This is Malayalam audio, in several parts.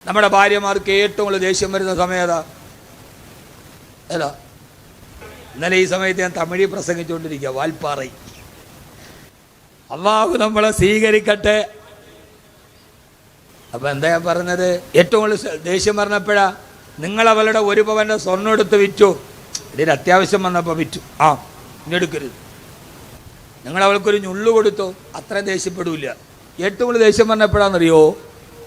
നമ്മുടെ ഭാര്യമാർക്ക് ഏറ്റവും കൂടുതൽ ദേഷ്യം വരുന്ന സമയം ഏതാ? ഇന്നലെ ഈ സമയത്ത് ഞാൻ തമിഴിൽ പ്രസംഗിച്ചുകൊണ്ടിരിക്കുക. വാൽപ്പാറൈ. അള്ളാഹു നമ്മളെ സ്വീകരിക്കട്ടെ. അപ്പം എന്താ ഞാൻ പറഞ്ഞത്? ഏറ്റവും കൂടുതൽ ദേഷ്യം പറഞ്ഞപ്പോഴാ നിങ്ങളവളുടെ ഒരു പവൻ്റെ സ്വർണ്ണം എടുത്ത് വിറ്റു. ഇതിന് അത്യാവശ്യം വന്നപ്പോൾ വിറ്റു. ഇന്നെടുക്കരുത്. നിങ്ങളവൾക്കൊരു ഞുള്ളു കൊടുത്തോ, അത്ര ദേഷ്യപ്പെടില്ല. ഏറ്റവും കൂടുതൽ ദേഷ്യം പറഞ്ഞപ്പോഴാണെന്നറിയോ?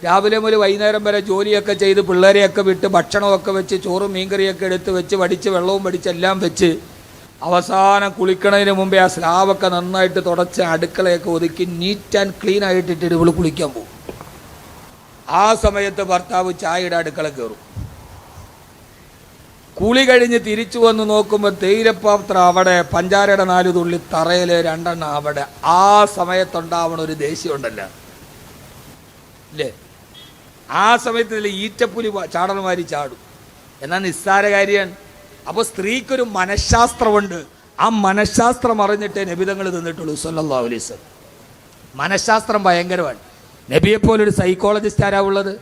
രാവിലെ മുതൽ വൈകുന്നേരം വരെ ജോലിയൊക്കെ ചെയ്ത് പിള്ളേരെയൊക്കെ വിട്ട് ഭക്ഷണമൊക്കെ വെച്ച് ചോറും മീൻകറിയൊക്കെ എടുത്ത് വെച്ച് വടിച്ച് വെള്ളവും വടിച്ച് എല്ലാം വെച്ച് അവസാനം കുളിക്കണതിന് മുമ്പേ ആ സ്ലാബൊക്കെ നന്നായിട്ട് തുടച്ച് അടുക്കളയൊക്കെ ഒതുക്കി നീറ്റ് ആൻഡ് ക്ലീൻ ആയിട്ടിട്ട് ഇവള് കുളിക്കാൻ പോകും. ആ സമയത്ത് ഭർത്താവ് ചായയുടെ അടുക്കള കയറും. കുളി കഴിഞ്ഞ് തിരിച്ചു വന്ന് നോക്കുമ്പോൾ തേയിലപ്പാത്രം അവിടെ, പഞ്ചാരയുടെ 4 തുള്ളി തറയിൽ 2 എണ്ണം അവിടെ. ആ സമയത്തുണ്ടാവണ ഒരു ദേഷ്യം ഉണ്ടല്ലോ ഇല്ലേ? ആ സമയത്ത് ഈറ്റപ്പുലി ചാടന്മാരി ചാടും. എന്നാൽ നിസ്സാര കാര്യമാണ്. അപ്പോൾ സ്ത്രീക്കൊരു മനഃശാസ്ത്രമുണ്ട്. ആ മനഃശാസ്ത്രം അറിഞ്ഞിട്ടേ നബിതങ്ങൾ തിന്നിട്ടുള്ളൂ സല്ലല്ലാഹു അലൈഹി വസല്ലം. മനഃശാസ്ത്രം ഭയങ്കരമാണ്. നബിയെപ്പോലൊരു സൈക്കോളജിസ്റ്റ് ആരാ ഉള്ളത്?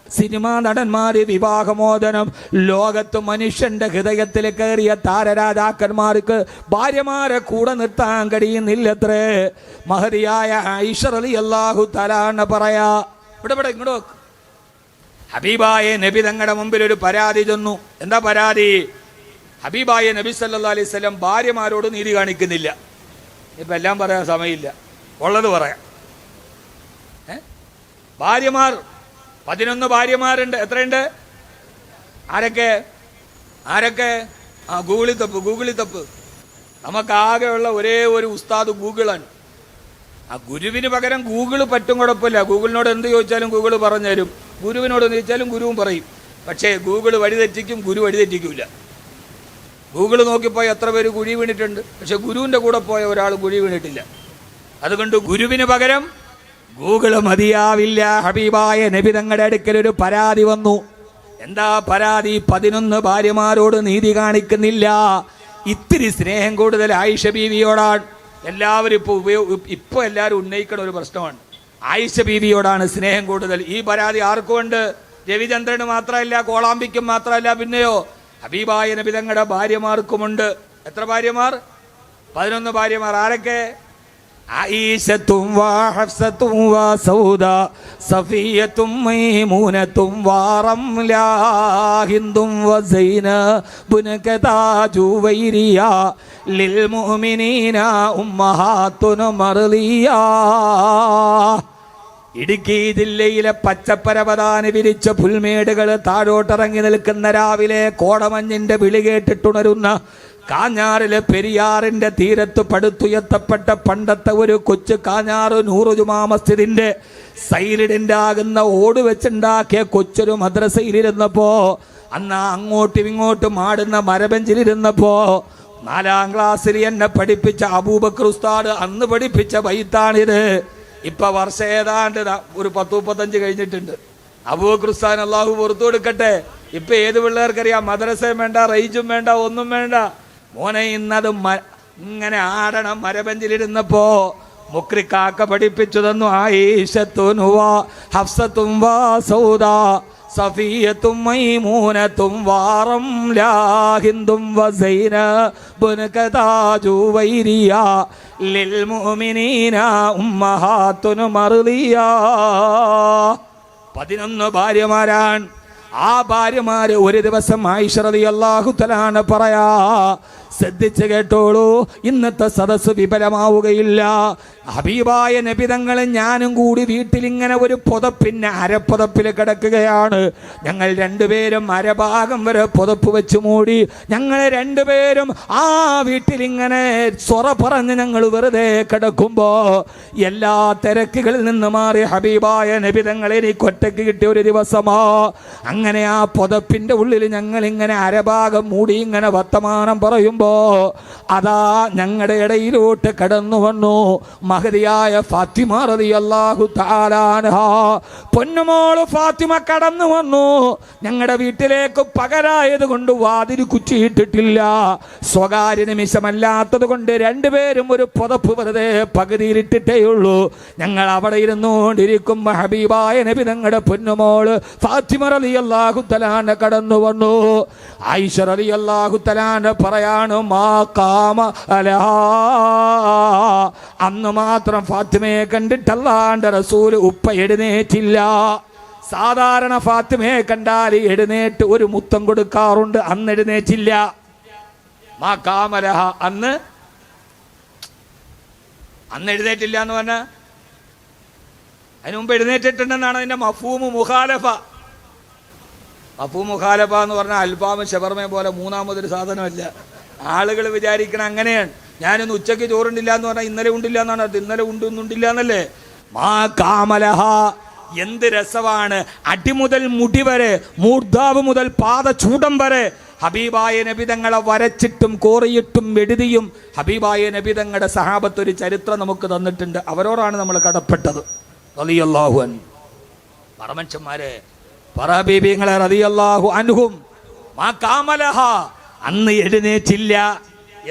സിനിമാ നടന്മാര്, വിവാഹമോചനം, ലോകത്ത് മനുഷ്യന്റെ ഹൃദയത്തിൽ കയറിയ താരരാജാക്കന്മാർക്ക് ഭാര്യമാരെ കൂടെ നിർത്താൻ കഴിയുന്നില്ലത്രേ. മഹതിയായ ആയിഷ റളിയല്ലാഹു തആല പറയാ, ഇവിടെ ഇങ്ങോട്ട് നോക്ക്. ഹബീബായ നബി തങ്ങളുടെ മുമ്പിൽ ഒരു പരാതി ചെന്നു. എന്താ പരാതി? ഹബീബായ നബി സല്ലല്ലാഹു അലൈഹി വസല്ലം ഭാര്യമാരോട് നീതി കാണിക്കുന്നില്ല. ഇപ്പം എല്ലാം പറയാൻ സമയമില്ല, ഉള്ളത് പറയാം. ഭാര്യമാർ 11 ഭാര്യമാരുണ്ട്. എത്രയുണ്ട്? ആരൊക്കെ? ഗൂഗിളിൽ തപ്പ്. നമുക്കാകെയുള്ള ഒരേ ഒരു ഉസ്താദ് ഗൂഗിളാണ്. ആ ഗുരുവിന് പകരം ഗൂഗിൾ പറ്റും, കുഴപ്പമില്ല. ഗൂഗിളിനോട് എന്ത് ചോദിച്ചാലും ഗൂഗിൾ പറഞ്ഞുതരും. ഗുരുവിനോട് എന്ത് ചോദിച്ചാലും ഗുരുവും പറയും. പക്ഷേ ഗൂഗിൾ വഴിതെറ്റിക്കും, ഗുരു വഴിതെറ്റിക്കില്ല. ഗൂഗിൾ നോക്കിപ്പോയി എത്ര പേര് കുഴി വീണിട്ടുണ്ട്. പക്ഷെ ഗുരുവിൻ്റെ കൂടെ പോയ ഒരാൾ കുഴി വീണിട്ടില്ല. അതുകൊണ്ട് ഗുരുവിന് പകരം ഗൂഗിൾ മതിയാവില്ല. ഹബീബായ നബി തങ്ങളുടെ അടുക്കൽ ഒരു പരാതി വന്നു. എന്താ പരാതി? 11 ഭാര്യമാരോട് നീതി കാണിക്കുന്നില്ല. ഇത്തിരി സ്നേഹം കൂടുതൽ ആയിഷ ബീവിയോടാണ്. എല്ലാവരും ഇപ്പോൾ എല്ലാവരും ഉന്നയിക്കുന്ന ഒരു പ്രശ്നമാണ്. ആയിഷ ബീവിയോടാണ് സ്നേഹം കൂടുതൽ. ഈ പരാതി ആർക്കുമുണ്ട്? രവിചന്ദ്രന് മാത്രമല്ല, കോളാമ്പിക്കും മാത്രമല്ല, പിന്നെയോ ഹബീബായ നബി തങ്ങളുടെ ഭാര്യമാർക്കുമുണ്ട്. എത്ര ഭാര്യമാർ? 11 ഭാര്യമാർ. ആരൊക്കെ? ആയിഷത്തും ഹഫ്സത്തും സൗദ സഫിയത്തും മൈമൂനത്തും റംലാ ഹിന്ദും സൈനബുൻ ജുവൈരിയ ലിൽ മുഅ്മിനീന ഉമ്മഹാത്തുൻ മർളിയ. ഇടുക്കി ജില്ലയിലെ പച്ചപ്പരപതാന് വിരിച്ച പുൽമേടുകൾ താഴോട്ടിറങ്ങി നിൽക്കുന്ന രാവിലെ കോടമഞ്ഞിന്റെ വിളി കേട്ടിട്ടുണരുന്ന കാഞ്ഞാറിലെ പെരിയാറിന്റെ തീരത്ത് പടുത്തുയർത്തപ്പെട്ട പണ്ടത്തെ ഒരു കൊച്ചു കാഞ്ഞാറ് നൂറ് ജുമാ മസ്ജിദിന്റെ സൈലിഡിന്റെ ആകുന്ന ഓട് വെച്ചുണ്ടാക്കിയ കൊച്ചൊരു മദ്രസയിലിരുന്നപ്പോ, അന്ന് അങ്ങോട്ടും ഇങ്ങോട്ടും ആടുന്ന മരബെഞ്ചിലിരുന്നപ്പോ 4ാം ക്ലാസ്സിൽ എന്നെ പഠിപ്പിച്ച അബൂബക്കർ ഉസ്താദ് അന്ന് പഠിപ്പിച്ച ബൈത്താണിത്. ഇപ്പൊ വർഷം ഏതാണ്ട് ഒരു 10-35 കഴിഞ്ഞിട്ടുണ്ട്. അബൂബക്കർ ഉസ്താദ് അള്ളാഹു പുറത്തു കൊടുക്കട്ടെ. ഇപ്പൊ ഏത് പിള്ളേർക്കറിയാം? മദ്രസയും വേണ്ട, റേഞ്ചും വേണ്ട, ഒന്നും വേണ്ട. മോനെ ഇന്നത് ഇങ്ങനെ ആടണം. മരബെഞ്ചിലിരുന്നപ്പോ മുക്രിക്കാക്ക പഠിപ്പിച്ചു തന്നു. ആയിഷത്തുൻ ഹഫ്സത്തും സൗദ സഫിയത്തും മൈമൂനത്തും റംലാ ഹിന്ദും സൈനബുൻ ജുവൈരിയ ലിൽ മുഅ്മിനീന ഉമ്മഹാത്തുൻ മർളിയ. 11 ഭാര്യമാരാണ്. ആ ഭാര്യമാര് ഒരു ദിവസം ആയിഷ റളിയല്ലാഹു തആല പറയാ, ശ്രദ്ധിച്ച് കേട്ടോളൂ, ഇന്നത്തെ സദസ്സ് വിപുലമാവുകയില്ല. ഹബീബായ നബി തങ്ങളും ഞാനും കൂടി വീട്ടിലിങ്ങനെ ഒരു പുതപ്പിന് അരപ്പുതപ്പിൽ കിടക്കുകയാണ്. ഞങ്ങൾ 2 പേരും അരഭാഗം വരെ പുതപ്പ് വെച്ച് മൂടി. ഞങ്ങൾ 2 പേരും ആ വീട്ടിലിങ്ങനെ സൊറ പറഞ്ഞ് ഞങ്ങൾ വെറുതെ കിടക്കുമ്പോ എല്ലാ തിരക്കുകളിൽ നിന്ന് മാറി ഹബീബായ നബി തങ്ങൾ എനിക്ക് ഒറ്റയ്ക്ക് കിട്ടിയ ഒരു ദിവസമോ. അങ്ങനെ ആ പുതപ്പിന്റെ ഉള്ളിൽ ഞങ്ങൾ ഇങ്ങനെ അരഭാഗം മൂടി ഇങ്ങനെ വർത്തമാനം പറയും. ഇരിക്കുമ്പോ അതാ ഞങ്ങളുടെ ഇടയിലോട്ട് കടന്നു വന്നു മഹദിയായ ഫാത്തിമ റളിയല്ലാഹു തആല അൻഹാ. പൊന്നുമോള് ഫാത്തിമ കടന്നു വന്നു. ഞങ്ങളുടെ വീട്ടിലേക്ക് പകരായത് കൊണ്ട് വാതിൽ കുറ്റിയിട്ടിട്ടില്ല. സ്വകാര്യ നിമിഷമല്ലാത്തത് കൊണ്ട് രണ്ടുപേരും ഒരു പുതപ്പ് വെറുതെ പകുതിയിലിട്ടിട്ടേ ഉള്ളൂ. ഞങ്ങൾ അവിടെ ഇരുന്നുകൊണ്ടിരിക്കുമ്പോ ഹബീബായ നബി തങ്ങളുടെ പൊന്നുമോള് ഫാത്തിമ റളിയല്ലാഹു തആല കടന്നു വന്നു. ആയിഷ റളിയല്ലാഹു തആല പറയാണ്, മാ ഖാമ അലഹാ, അന്ന് മാത്രം ഫാത്തിമയെ കണ്ടിട്ട് അല്ലാഹുവിന്റെ റസൂൽ ഉപ്പ എഴുന്നേറ്റില്ല. സാധാരണ ഫാത്തിമയെ കണ്ടാൽ എഴുന്നേറ്റ് ഒരു മുത്തം കൊടുക്കാറുണ്ട്, അന്ന് എഴുന്നേറ്റില്ല. മാ ഖാമ ലഹാ, അന്ന് എഴുന്നേറ്റില്ല എന്ന് പറഞ്ഞ അതിന് മുമ്പ് എഴുന്നേറ്റിട്ടുണ്ടെന്നാണ് അതിന്റെ മഫ്ഹൂമു മുഖാലഫ. മഫ്ഹൂമു മുഖാലഫ എന്ന് പറഞ്ഞാൽ അൽഫാമും ഷവർമയും പോലെ മൂന്നാമതൊരു സാധനമല്ല. ആളുകൾ വിചാരിക്കണം അങ്ങനെയാണ്. ഞാനൊന്ന് ഉച്ചയ്ക്ക് ചോറുണ്ടില്ല എന്ന് പറഞ്ഞാൽ ഇന്നലെ ഉണ്ടില്ല എന്നാണ് അത്. ഇന്നലെ ഉണ്ടില്ല എന്നല്ലേ. മാ കാമലഹ, എന്ത് രസമാണ്. അടിമുതൽ മുടി വരെ, മൂർധാവ് മുതൽ പാദചൂടം വരെ ഹബീബായ നബിതങ്ങളെ വരച്ചിട്ടും കോറിയിട്ടും എഴുതിയും ഹബീബായ നബിതങ്ങളുടെ സഹാബത്ത് ഒരു ചരിത്രം നമുക്ക് തന്നിട്ടുണ്ട്. അവരോടാണ് നമ്മൾ കടപ്പെട്ടത്. റളിയല്ലാഹു അൻഹു. പറമനുഷ്യന്മാരെ, പറബീബിങ്ങളെ റളിയല്ലാഹു അൻഹും മാ കാമലഹ, അന്ന് എഴുന്നേറ്റില്ല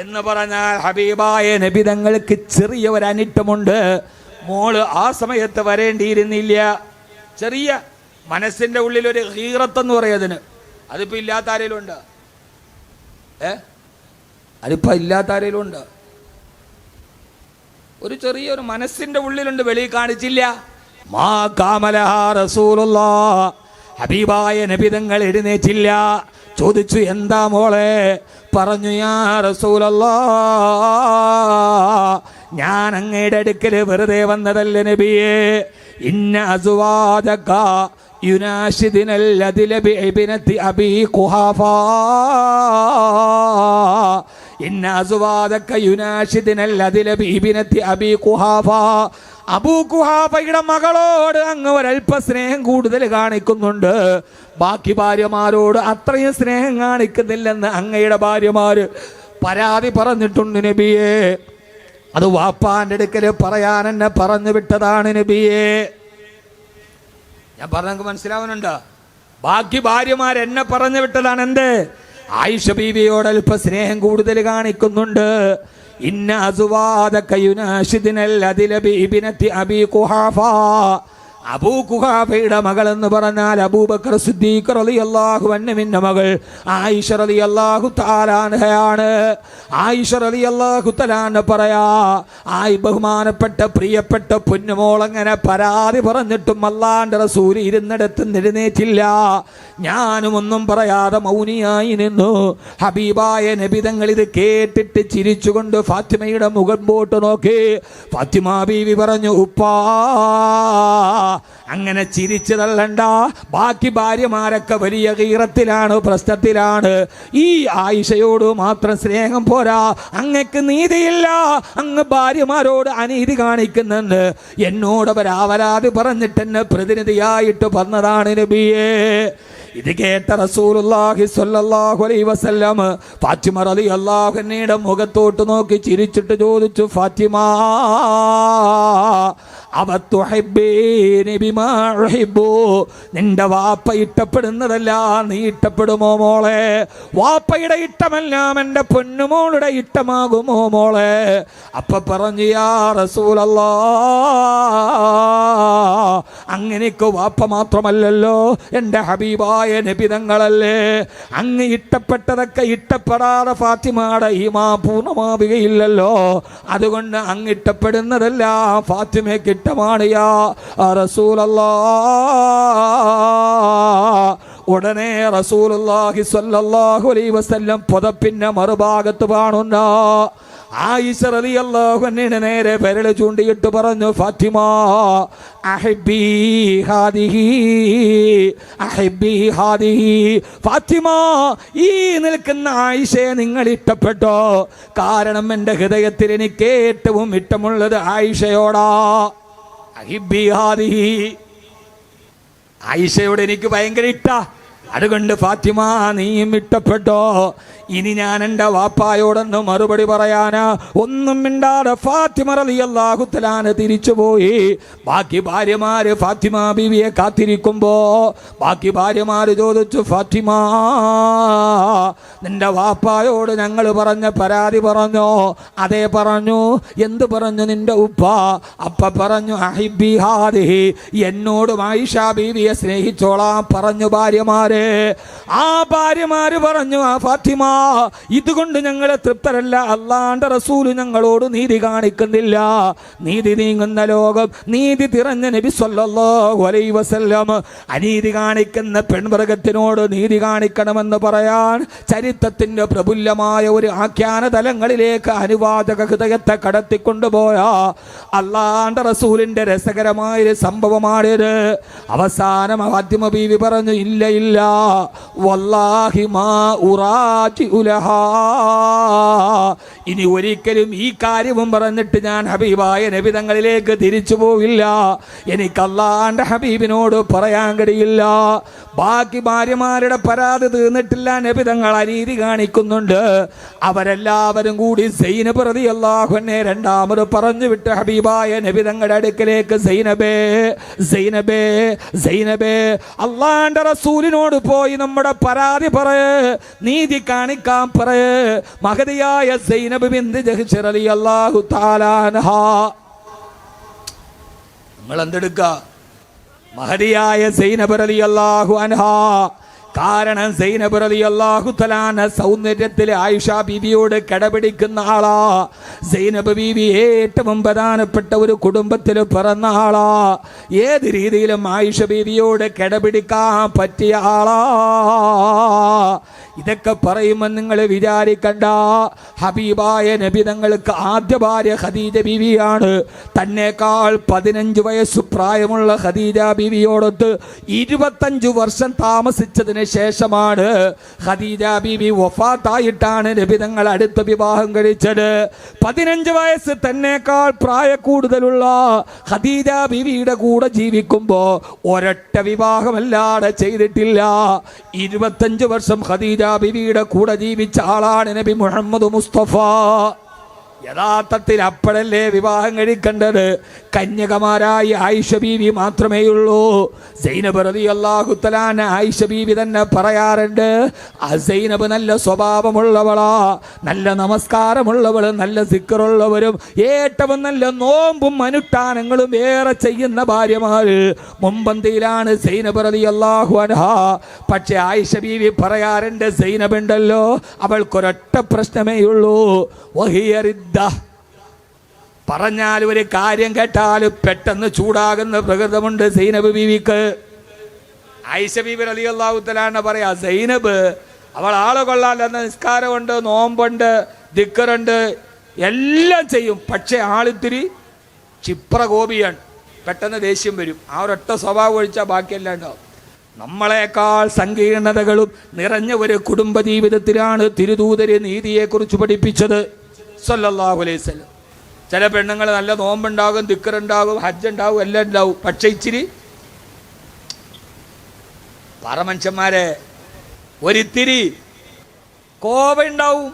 എന്ന് പറഞ്ഞാൽ ഹബീബായ നബിതങ്ങൾക്ക് ചെറിയ ഒരു അനിഷ്ടമുണ്ട്. മോള് ആ സമയത്ത് വരേണ്ടിയിരുന്നില്ല. ചെറിയ മനസ്സിന്റെ ഉള്ളിൽ ഒരു ഗീറത്തെന്ന് പറയുന്നതിന്. അതിപ്പോ ഇല്ലാത്ത ആരെങ്കിലും ഉണ്ട്? അതിപ്പോ ഇല്ലാത്ത ആരെങ്കിലും ഉണ്ട്? ഒരു ചെറിയൊരു മനസ്സിന്റെ ഉള്ളിലുണ്ട്, വെളിയിൽ കാണിച്ചില്ല. മാ കാമലഹ റസൂലുള്ളാഹ്, ഹബീബായ നബിതങ്ങൾ എഴുന്നേറ്റില്ല. ചോദിച്ചു, എന്താ മോളെ? പറഞ്ഞു, യാ റസൂലല്ലാഹ്, ഞാൻ അങ്ങയുടെ അടുക്കൽ വെറുതെ വന്നതല്ല നബിയേ. ഇന്ന അസ്വാദക യുനാശിദിനൽ അദില ബിഇബ്നതി അബീ ഖുഹാഫാ, ഇന്ന അസ്വാദക യുനാശിദിനൽ അദില ബിഇബ്നതി അബീ ഖുഹാഫാ, അബൂ ഖുഹാഫയുടെ മകളോട് അങ്ങ് ഒരൽപ്പ സ്നേഹം കൂടുതൽ കാണിക്കുന്നുണ്ട്. ബാക്കി ഭാര്യമാരോട് അത്രയും സ്നേഹം കാണിക്കുന്നില്ലെന്ന് അങ്ങയുടെ ഭാര്യമാര് പരാതി പറഞ്ഞിട്ടുണ്ട് നബിയേ. അത് വാപ്പാന്റെ അടുക്കൽ പറയാൻ എന്നെ പറഞ്ഞു വിട്ടതാണ് നബിയേ. ഞാൻ പറഞ്ഞ മനസ്സിലാവുന്നുണ്ടോ? ബാക്കി ഭാര്യമാർ എന്നെ പറഞ്ഞു വിട്ടതാണ്. എന്ത്? ആയിഷ ബീവിയോട് അല്പ സ്നേഹം കൂടുതൽ കാണിക്കുന്നുണ്ട്. ഇന്ന അസ്വാദക യുനാശിദിനൽ അദില ബിഇബ്നതി അബീ ഖുഹാഫാ, അബൂ ഖുഹാഫയുടെ മകൾ എന്ന് പറഞ്ഞാൽ അബൂബക്കർ സിദ്ദീഖ് റളിയല്ലാഹു അൻഹുവിന്റെ മകൾ ആയിഷ റളിയല്ലാഹു തആല അൻഹയാണ്. ആയിഷ റളിയല്ലാഹു തആല അൻഹ പറയാ, ആയി ബഹുമാനപ്പെട്ട പ്രിയപ്പെട്ട പൊന്നുമോൾ അങ്ങനെ പരാതി പറഞ്ഞിട്ടും അല്ലാഹുവിന്റെ റസൂൽ ഇരുന്നിടത്ത് എഴുന്നേറ്റില്ല. ഞാനും ഒന്നും പറയാതെ മൗനിയായി നിന്നു. ഹബീബായ നബി തങ്ങൾ ഇത് കേട്ടിട്ട് ചിരിച്ചുകൊണ്ട് ഫാത്തിമയുടെ മുഖം പോട്ട് നോക്കി. ഫാത്തിമ ബീവി പറഞ്ഞു, ഉപ്പാ, അങ്ങനെ ചിരിച്ചതല്ലണ്ട. ബാക്കി ഭാര്യമാരൊക്കെ വലിയ ഗീറത്തിലാണ്, പ്രശ്നത്തിലാണ്. ഈ ആയിഷയോട് മാത്രം സ്നേഹം പോരാ, അങ്ങക്ക് നീതിയില്ല, അങ്ങ് ഭാര്യമാരോട് അനീതി കാണിക്കുന്നെന്ന് എന്നോട് അവരാവരാതി പറഞ്ഞിട്ട് എന്നെ പ്രതിനിധിയായിട്ട് പറഞ്ഞതാണ് നബിയേ. ഇത് കേട്ട റസൂലുള്ളാഹി സ്വല്ലല്ലാഹു അലൈഹി വസല്ലം ഫാത്തിമ റളിയല്ലാഹു അൻഹയുടെ മുഖത്തോട്ട് നോക്കി ചിരിച്ചിട്ട് ചോദിച്ചു, ഫാത്തിമ, അവത്തുഹിബ്ബീനി ബിമാ ഉഹിബ്ബു, നിന്റെ വാപ്പ ഇഷ്ടപ്പെടുന്നതല്ല നീ ഇഷ്ടപ്പെടുമോ മോളെ? വാപ്പയുടെ ഇഷ്ടമെല്ലാം എൻ്റെ പൊന്നുമോളുടെ ഇഷ്ടമാകുമോ മോളെ? അപ്പൊ പറഞ്ഞു, യാ റസൂലല്ലാഹ്, അങ്ങനെയൊക്കെ വാപ്പ മാത്രമല്ലല്ലോ, എൻ്റെ ഹബീബായ നബിതങ്ങളല്ലേ. അങ്ങ് ഇഷ്ടപ്പെട്ടതൊക്കെ ഇഷ്ടപ്പെടാതെ ഫാത്തിമയുടെ ഈമാൻ പൂർണ്ണമാവുകയില്ലല്ലോ. അതുകൊണ്ട് അങ്ങ് ഇഷ്ടപ്പെടുന്നതെല്ലാം ഫാത്തിമയ്ക്ക് ഇഷ്ടമാണ് യാ റസൂലല്ലാഹ്. ഉടനെ റസൂലുള്ളാഹി സ്വല്ലല്ലാഹു അലൈഹി വസല്ലം പുതപ്പിന്റെ മറുഭാഗത്ത് കാണുന്ന ആയിഷ റളിയല്ലാഹു അൻഹയുടെ നേരെ വിരൽ ചൂണ്ടിയിട്ട് പറഞ്ഞു, ഫാത്തിമ, അഹിബ്ബി ഹാദിഹി, അഹിബ്ബി ഹാദിഹി. ഫാത്തിമ, ഈ നിൽക്കുന്ന ആയിഷയെ നിങ്ങൾ ഇഷ്ടപ്പെട്ടോ? കാരണം എൻ്റെ ഹൃദയത്തിൽ എനിക്ക് ഏറ്റവും ഇഷ്ടമുള്ളത് ആയിഷയോടാ. അഹിബ്ബി ഹാദിഹി, ആയിഷയോട് എനിക്ക് ഭയങ്കര ഇഷ്ട. അതുകൊണ്ട് ഫാത്തിമ നീയും ഇഷ്ടപ്പെട്ടോ. ഇനി ഞാൻ എൻ്റെ വാപ്പായോടൊന്ന് മറുപടി പറയാനാ. ഒന്നും മിണ്ടാതെ ഫാത്തിമ റളിയല്ലാഹു തആല തിരിച്ചുപോയി. ബാക്കി ഭാര്യമാര് ഫാത്തിമ ബീവിയെ കാത്തിരിക്കുമ്പോ ബാക്കി ഭാര്യമാര് ചോദിച്ചു, ഫാത്തിമ നിന്റെ വാപ്പായോട് ഞങ്ങൾ പറഞ്ഞ പരാതി പറഞ്ഞോ? അതേ പറഞ്ഞു. എന്ത് പറഞ്ഞു നിന്റെ ഉപ്പ? അപ്പ പറഞ്ഞു, അഹിബ്ബി ഹാദിഹി, എന്നോടും ആയിഷ ബീവിയെ സ്നേഹിച്ചോളാം പറഞ്ഞു ഭാര്യമാര്. ആ ഭാര്യമാര് പറഞ്ഞു, ആ ഫാത്തിമ ഇതുകൊണ്ട് ഞങ്ങളെ തൃപ്തരല്ല. അല്ലാഹുവിന്റെ റസൂല് ഞങ്ങളോട് നീതി കാണിക്കുന്നില്ല. നീതി നീങ്ങുന്ന ലോകം, നീതി തിറഞ്ഞ നബി സല്ലല്ലാഹു അലൈഹി വസല്ലം അനീതി കാണിക്കുന്ന പെൺവർഗത്തിനോട് നീതി കാണിക്കണമെന്ന് പറയാൻ ചരിത്രത്തിന്റെ പ്രബുല്ലമായ ഒരു ആഖ്യാന തലങ്ങളിലേക്ക് അനുവാദക ഹൃദയത്തെ കടത്തിക്കൊണ്ടുപോയ അല്ലാഹുവിന്റെ റസൂലിന്റെ രസകരമായൊരു സംഭവമാണിത്. അവസാനം ഫാത്തിമ ബീവി പറഞ്ഞു, ഇല്ല ഇല്ല, വല്ലാഹി മാ ഉറാജിഉ ലഹാ, ഇനി ഒരിക്കലും ഈ കാര്യവും പറഞ്ഞിട്ട് ഞാൻ ഹബീബായ നബി തങ്ങളിലേക്ക് തിരിച്ചു പോവില്ല. എനിക്ക് അല്ലാഹുവിന്റെ ഹബീബിനോട് പറയാൻ കഴിയില്ല. ബാക്കി ഭാര്യമാരുടെ പരാതി തീർന്നിട്ടില്ല. നബി തങ്ങൾ അനീതി കാണിക്കുന്നുണ്ട്. അവരെല്ലാവരും കൂടി സൈനബ് റളിയല്ലാഹു അൻഹയെ രണ്ടാമത് പറഞ്ഞു വിട്ട് ഹബീബായ നബി തങ്ങളുടെ അടുക്കലേക്ക്, സൈനബേ സൈനബേ സൈനബേ, അല്ലാഹുവിന്റെ റസൂലിനോട് പോയി നമ്മുടെ പരാതി പറയ്, നീതി കാണിക്കാൻ പറയ്. മഹദിയായ സൈനബ് ബിൻത് ജഹ്ശ് റളിയല്ലാഹു തആല അൻഹാ, നിങ്ങൾ എന്തെടുക്ക? മഹദിയായ സൈനബ് റളിയല്ലാഹു അൻഹാ. കാരണം സൈനബ് റളിയല്ലാഹു തആല സൗന്ദര്യത്തിൽ ആയിഷ ബീവിയോട് കടപിടിക്കുന്ന ആളാ. സൈനബ് ബീവി ഏറ്റവും പ്രധാനപ്പെട്ട ഒരു കുടുംബത്തിൽ പിറന്ന ആളാ. ഏത് രീതിയിലും ആയിഷ ബീവിയോട് കടപിടിക്കാൻ പറ്റിയ ആളാ. ഇതൊക്കെ പറയുമ്പോൾ നിങ്ങൾ വിചാരിക്കണ്ട, ഹബീബായ നബി തങ്ങൾക്ക് ആദ്യ ഭാര്യ ഖദീജ ബീവിയാണ്. തന്നേക്കാൾ 15 വയസ്സ് പ്രായമുള്ള ഖദീജ ബീവിയോടൊത്ത് 25 വർഷം താമസിച്ചതിന് ശേഷമാണ് ഖദീജ ബീവി വഫാത്തായിട്ടാണ് നബി തങ്ങൾ അടുത്ത വിവാഹം കഴിച്ചത്. 15 വയസ്സ് തന്നേക്കാൾ പ്രായ കൂടുതലുള്ള ഖദീജ ബീവിയുടെ കൂടെ ജീവിക്കുമ്പോ ഒരൊറ്റ വിവാഹമല്ലാതെ ചെയ്തിട്ടില്ല. 25 വർഷം ഖദീജ ബീവിയുടെ കൂടെ ജീവിച്ച ആളാണ് നബി മുഹമ്മദ് മുസ്തഫ. യഥാർത്ഥത്തിൽ അപ്പോഴല്ലേ വിവാഹം കഴിക്കേണ്ടത്. കന്യകമാരായി ആയിഷ ബീവി മാത്രമേ ഉള്ളൂ. സൈനബ് റളിയല്ലാഹു തആല ആയിഷ ബീവി തന്നെ പറയാറുണ്ട്, ആ സൈനബ് നല്ല സ്വഭാവമുള്ളവളാ, നല്ല നമസ്കാരമുള്ളവളും നല്ല സിക്റുള്ളവരും ഏറ്റവും നല്ല നോമ്പും അനുഷ്ഠാനങ്ങളും ഏറെ ചെയ്യുന്ന ഭാര്യമാര് മുമ്പന്തിയിലാണ് സൈനബ് റളിയല്ലാഹു അൻഹാ. പക്ഷെ ആയിഷ ബീവി പറയാറുണ്ട്, സൈനബ് ഉണ്ടല്ലോ, അവൾക്കൊരൊറ്റ പ്രശ്നമേ ഉള്ളൂ, പറഞ്ഞാൽ ഒരു കാര്യം കേട്ടാൽ പെട്ടെന്ന് ചൂടാകുന്ന പ്രകൃതമുണ്ട് സൈനബ് ബീവിക്ക്. ആയിഷ ബീവി റളിയല്ലാഹു തആല പറയാ, സൈനബ് അവൾ ആളെ കൊള്ളാൻ നിസ്കാരമുണ്ട്, നോമ്പുണ്ട്, ദിക്റുണ്ട്, എല്ലാം ചെയ്യും. പക്ഷെ ആളിത്തിരി ക്ഷിപ്രകോപിയാണ്, പെട്ടെന്ന് ദേഷ്യം വരും. ആ ഒരൊറ്റ സ്വഭാവം ഒഴിച്ചാൽ ബാക്കിയെല്ലാം ഉണ്ടാവും. നമ്മളെക്കാൾ സങ്കീർണതകളും നിറഞ്ഞ ഒരു കുടുംബ ജീവിതത്തിലാണ് തിരുദൂതര് നീതിയെക്കുറിച്ച് പഠിപ്പിച്ചത് സല്ലല്ലാഹു അലൈഹി വസല്ലം. ചില പെണ്ണുങ്ങൾ നല്ല നോമ്പുണ്ടാകും, ദിക്റുണ്ടാകും, ഹജ്ജ് ഉണ്ടാകും, എല്ലാം ഉണ്ടാവും. പക്ഷെ ഇച്ചിരി മനുഷ്യന്മാരെ ഒരിത്തിരി കോപമുണ്ടാവും.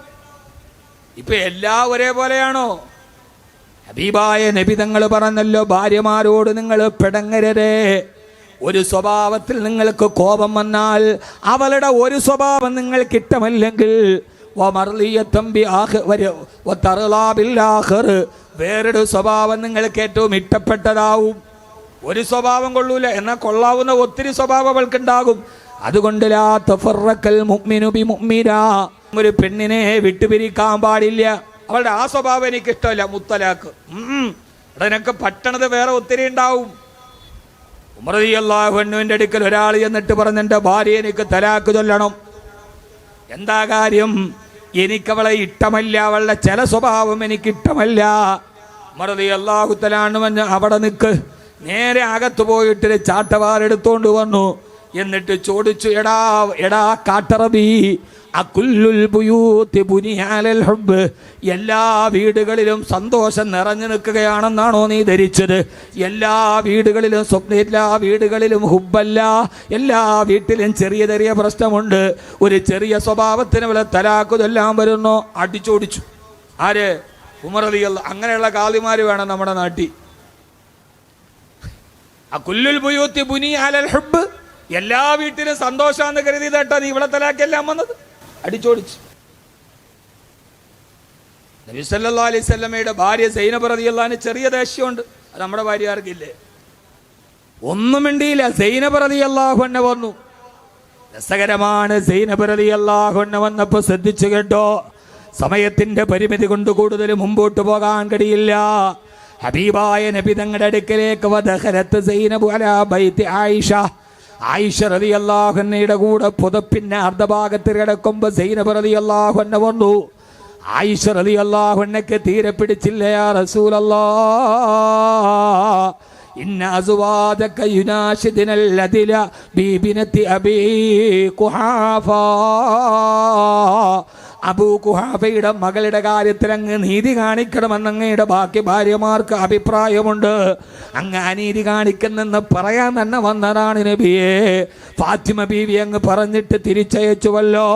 ഇപ്പൊ എല്ലാം ഒരേപോലെയാണോ? ഹബീബായ നബി തങ്ങൾ പറഞ്ഞല്ലോ, ഭാര്യമാരോട് നിങ്ങൾ പിടങ്ങരുതേ. ഒരു സ്വഭാവത്തിൽ നിങ്ങൾക്ക് കോപം വന്നാൽ അവളുടെ ഒരു സ്വഭാവം നിങ്ങൾക്ക് ഇഷ്ടമല്ലെങ്കിൽ വേറൊരു സ്വഭാവം നിങ്ങൾക്ക് ഏറ്റവും ഇഷ്ടപ്പെട്ടതാവും. ഒരു സ്വഭാവം കൊള്ളൂല, എന്നാൽ കൊള്ളാവുന്ന ഒത്തിരി സ്വഭാവം അവൾക്കുണ്ടാകും. അതുകൊണ്ട് ലാ തഫറഖൽ മുഅ്മിനു ബിമുഅ്മിനാ, ഒരു പെണ്ണിനെ വിട്ടുപിരിക്കാൻ പാടില്ല. അവളുടെ ആ സ്വഭാവം എനിക്ക് ഇഷ്ടമല്ല, മുത്തലാക്ക്. അതിനൊക്കെ പട്ടണത് വേറെ ഒത്തിരി ഉണ്ടാവും. ഉമർ റളിയല്ലാഹു അൻഹുവിന്റെ അടുക്കൽ ഒരാൾ എന്നിട്ട് പറഞ്ഞു, എൻ്റെ ഭാര്യ എനിക്ക് തലാക്ക് ചൊല്ലണം. എന്താ കാര്യം? എനിക്കവളെ ഇഷ്ടമല്ല, അവളുടെ ചില സ്വഭാവം എനിക്ക് ഇഷ്ടമല്ല. ഉമർ റളിയല്ലാഹു തആല അൻഹു പറഞ്ഞു, അവിടെ നിൽക്ക്. നേരെ അകത്ത് പോയിട്ട് ചാട്ടവാർ എടുത്തോണ്ട് വന്നു. എന്നിട്ട് ചോദിച്ചു, എടാ എടാ കാട്ടറബി, അകുല്ലുൽ ബുയൂതി ബുനിയാലൽ ഹുബ്ബ്, എല്ലാ വീടുകളിലും സന്തോഷം നിറഞ്ഞു നിൽക്കുകയാണെന്നാണോ നീ ധരിച്ചത്? എല്ലാ വീടുകളിലും എല്ലാ വീടുകളിലും ഹുബ്ബല്ല. എല്ലാ വീട്ടിലും ചെറിയ ചെറിയ പ്രശ്നമുണ്ട്. ഒരു ചെറിയ സ്വഭാവത്തിന് പോലെ തലാഖുതെല്ലാം വരുന്നു. അടിച്ചോടിച്ചു. ആര്? ഉമർ റളിയല്ലാഹു. അങ്ങനെയുള്ള കാളിമാര് വേണം നമ്മുടെ നാട്ടിൽ. അകുല്ലുൽ ബുയൂതി ബുനിയാലൽ ഹുബ്ബ്, എല്ലാ വീട്ടിലും സന്തോഷാന്ന് കരുതി തട്ടാ നീ ഇവിടെ തലാഖെല്ലാം വന്നത്. അടിച്ചോടിച്ചു. നബി സല്ലല്ലാഹു അലൈഹി വസല്ലമയുടെ ഭാര്യ സൈനബ് റളിയല്ലാഹു ചെറിയ ദേഷ്യമുണ്ട്. അത് നമ്മുടെ ഭാര്യമാർക്കില്ലേ? ഒന്നും മിണ്ടിയില്ല. സൈനബ് റളിയല്ലാഹു അൻഹ വന്നു. രസകരമാണ്. സൈനബ് റളിയല്ലാഹു അൻഹ വന്നപ്പോൾ ശ്രദ്ധിച്ചു കേട്ടോ, സമയത്തിന്റെ പരിമിതി കൊണ്ട് കൂടുതൽ മുമ്പോട്ട് പോകാൻ കഴിയില്ല. ഹബീബായ നബി തങ്ങളുടെ അടുക്കലേക്ക് വദഖലത്ത് സൈനബു അലാ ബൈത്തി ആയിഷ. ആയിഷ റളിയല്ലാഹു അൻഹയുടെ കൂടെ പുതപ്പിന്റെ അർദ്ധഭാഗത്ത് കിടക്കുമ്പോൾ സൈനബ് റളിയല്ലാഹു അൻഹ വന്നു. ആയിഷ റളിയല്ലാഹു അൻഹയ്ക്ക് തീരെ പിടിച്ചില്ല. യാ റസൂലല്ലാഹ്, ഇന്ന അസ്വാദക യുനാശിദിനൽ ലദില ബിബിനതി അബീ ഖുഹാഫ. അബൂ ഖുഹാഫയുടെ മകളുടെ കാര്യത്തിൽ അങ്ങ് നീതി കാണിക്കണമെന്ന് അങ്ങയുടെ ബാക്കി ഭാര്യമാർക്ക് അഭിപ്രായമുണ്ട്. അങ്ങ് അനീതി കാണിക്കുന്നെന്ന് പറയാൻ തന്നെ വന്നതാണ് നബിയെ. ഫാത്തിമ ബീവി അങ്ങ് പറഞ്ഞിട്ട് തിരിച്ചയച്ചുവല്ലോ.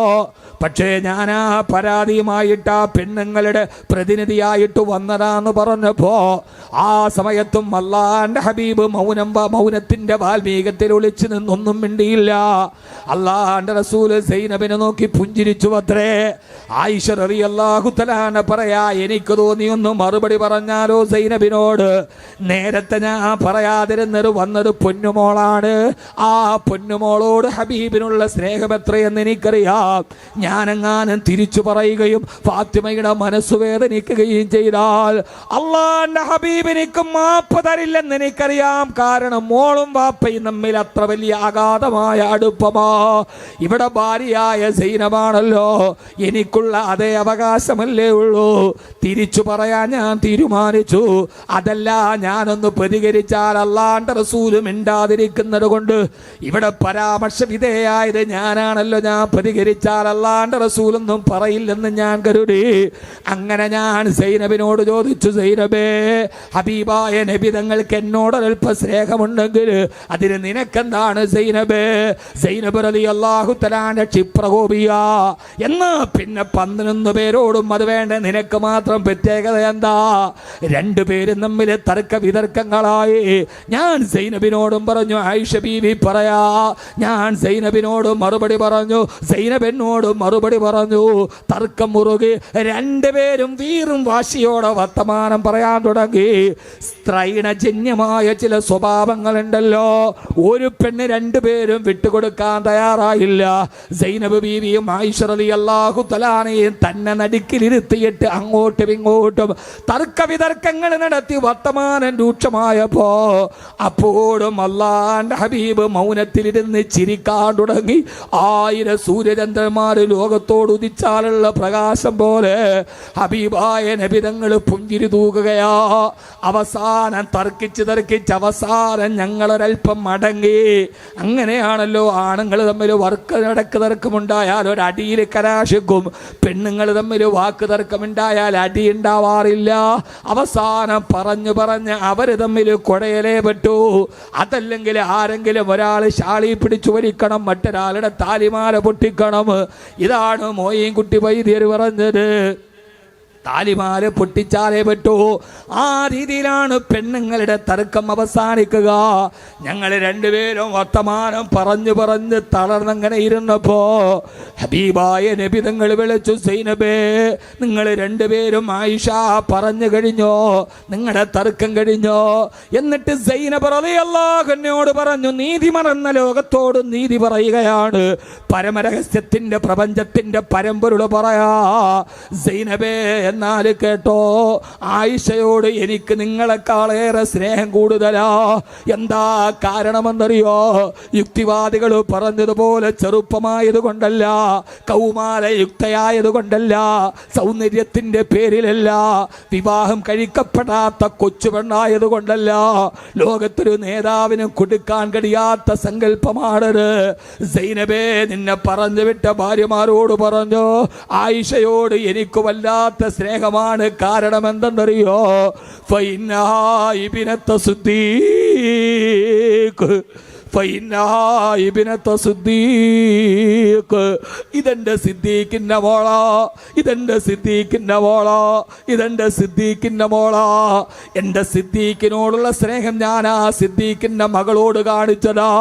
പക്ഷേ ഞാൻ ആ പരാതിയുമായിട്ട് ആ പെണ്ണുങ്ങളുടെ പ്രതിനിധിയായിട്ട് വന്നതാന്ന് പറഞ്ഞപ്പോ ആ സമയത്തും അല്ലാഹുവിന്റെ ഹബീബ് മൗനത്തിന്റെ വാൽമീകത്തിൽ ഒളിച്ചു നിന്നൊന്നും മിണ്ടിയില്ല. അല്ലാഹുവിന്റെ റസൂൽ സൈനബിനെ നോക്കി പുഞ്ചിരിച്ചു അത്രേ. ആയിഷ റളിയല്ലാഹു തആല പറയാ, എനിക്ക് തോന്നിയൊന്ന് മറുപടി പറഞ്ഞാലോ സൈനബിനോട്. നേരത്തെ ഞാൻ പറയാതിരുന്നത് വന്നത് പൊന്നുമോളാണ്. ആ പൊന്നുമോളോട് ഹബീബിനുള്ള സ്നേഹം എത്രയെന്ന് എനിക്കറിയാം. ഞാനെങ്ങാനും തിരിച്ചു പറയുകയും ഫാത്തിമയുടെ മനസ്സ് വേദനിക്കുകയും ചെയ്താൽ അല്ലാഹുവിന്റെ ഹബീബ് എനിക്ക് മാപ്പ് തരില്ലെന്ന് എനിക്കറിയാം. കാരണം മോളും വാപ്പയും തമ്മിൽ അത്ര വലിയ അഗാധമായ അടുപ്പമാ. ഇവിടെ ഭാര്യയായ സൈനബാണല്ലോ. എനിക്കുള്ള അതേ അവകാശമല്ലേ ഉള്ളൂ. തിരിച്ചു പറയാൻ ഞാൻ തീരുമാനിച്ചു. അതല്ല, ഞാനൊന്ന് പ്രതികരിച്ചാൽ അല്ലാഹുവിന്റെ റസൂൽ മിണ്ടാതിരിക്കുന്നത് കൊണ്ട് ഇവിടെ പരാമർശ വിധേയായത് ഞാനാണല്ലോ. ഞാൻ പ്രതികരിച്ചാൽ അല്ലാഹുവിന്റെ റസൂലൊന്നും പറയില്ലെന്ന് ഞാൻ കരുതി. അങ്ങനെ ഞാൻ സൈനബിനോട് ചോദിച്ചു, സൈനബേ, ഹബീബായ നബി തങ്ങൾക്ക് എന്നോടൊരൽപ്പ സ്നേഹമുണ്ടെങ്കിൽ അതിന് നിനക്കെന്താണ് സൈനബേ? സൈനബ് റളിയല്ലാഹു തആല ക്ഷിപ്രകോപിയ. എന്നാ പിന്നെ 11 പേരോടും അത് വേണ്ട, നിനക്ക് മാത്രം പ്രത്യേകത എന്താ? 2 പേരും തമ്മിൽ തർക്ക വിതർക്കങ്ങളായി. ഞാൻ സൈനബിനോടും പറഞ്ഞു, ആയിഷ ബീവി പറയാ. ഞാൻ സൈനബിനോടും മറുപടി പറഞ്ഞു, സൈനബിനോടും മറുപടി പറഞ്ഞു. തർക്കം മുറുകി 2 പേരും വീറും വാശിയോടെ വർത്തമാനം പറയാൻ തുടങ്ങി. സ്ത്രൈണജന്യമായ ചില സ്വഭാവങ്ങളുണ്ടല്ലോ. ഒരു പെണ്ണ് 2 പേരും വിട്ടുകൊടുക്കാൻ തയ്യാറായില്ല. സൈനബ് ബീവിയും ആയിഷ റളിയല്ലാഹു തആലയും തന്നെ നടുക്കിലിരുത്തിയിട്ട് അങ്ങോട്ടും ഇങ്ങോട്ടും തർക്ക വിതർക്കങ്ങൾ നടത്തി വർത്തമാനം രൂക്ഷമായപ്പോ അപ്പോഴും അല്ലാഹുവിന്റെ ഹബീബ് മൗനത്തിലിരുന്ന് ചിരിക്കാൻ തുടങ്ങി. 1000 സൂര്യചന്ദ്രന്മാർ ലോകത്തോട് ഉദിച്ചാലുള്ള പ്രകാശം പോലെ ഹബീബായ നബി തങ്ങൾ പുഞ്ചിരി തൂകുകയാ. അവസാനം തർക്കിച്ച് അവസാനം ഞങ്ങളൊരൽപ്പം മടങ്ങി. അങ്ങനെയാണല്ലോ ആണുങ്ങൾ തമ്മിൽ തർക്കമുണ്ടായാൽ ഒരടിയിൽ കലാശിക്കും. പെണ്ണുങ്ങൾ തമ്മിൽ വാക്ക് തർക്കമുണ്ടായാൽ അടി ഉണ്ടാവാറില്ല. അവസാനം പറഞ്ഞ് അവർ തമ്മിൽ കുടയലേ പറ്റൂ. അതല്ലെങ്കിൽ ആരെങ്കിലും ഒരാൾ ശാളി പിടിച്ചു വലിക്കണം, മറ്റൊരാളുടെ താലിമാല പൊട്ടിക്കണം. ഇതാണ് മോയിൻകുട്ടി വൈദ്യർ പറഞ്ഞത്. താലിമാല പൊട്ടിച്ചാലേ പറ്റൂ. ആ രീതിയിലാണ് പെണ്ണുങ്ങളുടെ തർക്കം അവസാനിക്കുക. ഞങ്ങൾ 2 പേരും വർത്തമാനം പറഞ്ഞ് തളർന്നങ്ങനെ ഇരുന്നപ്പോ ഹബീബായ നബി തങ്ങൾ വിളിച്ചു, സൈനബേ, നിങ്ങൾ 2 പേരും ആയിഷ പറഞ്ഞു കഴിഞ്ഞോ? നിങ്ങളുടെ തർക്കം കഴിഞ്ഞോ? എന്നിട്ട് സൈനബ് റളിയല്ലാഹു അൻഹയോട് പറഞ്ഞു, നീതി മറന്ന ലോകത്തോട് നീതി പറയുകയാണ്. പരമരഹസ്യത്തിന്റെ പ്രപഞ്ചത്തിന്റെ പരമ്പൊരുൾ പറയാ. സൈനബേ, എന്നാൽ കേട്ടോ, ആയിഷയോട് എനിക്ക് നിങ്ങളെക്കാളേറെ സ്നേഹം കൂടുതലാ. എന്താ കാരണമെന്നറിയോ? യുക്തിവാദികൾ പറഞ്ഞതുപോലെ ചെറുപ്പമായത് കൊണ്ടല്ല, കൗമാരയുക്തയായത് കൊണ്ടല്ല, സൗന്ദര്യത്തിന്റെ പേരിലല്ല, വിവാഹം കഴിക്കപ്പെടാത്ത കൊച്ചുപെണ്ണായത് കൊണ്ടല്ല, ലോകത്തൊരു നേതാവിനും കൊടുക്കാൻ കഴിയാത്ത സങ്കല്പമാണത്. സൈനബേ, നിന്നെ പറഞ്ഞു വിട്ട ഭാര്യമാരോട് പറഞ്ഞു, ആയിഷയോട് എനിക്ക് വല്ലാത്ത സ്നേഹമാണ്. കാരണം എന്തെന്നറിയോ? ഫൈനഹാ ഇബ്നത സിദ്ദീഖ്, ഇതെന്റെ സിദ്ദീഖിന്റെ മോളാ, ഇതെന്റെ സിദ്ദീഖിന്റെ മോളാ, ഇതെന്റെ സിദ്ദീഖിന്റെ മോളാ. എന്റെ സിദ്ദീഖിനോടുള്ള സ്നേഹം ഞാൻ ആ സിദ്ദീഖിന്റെ മകളോട് കാണിച്ചതാ.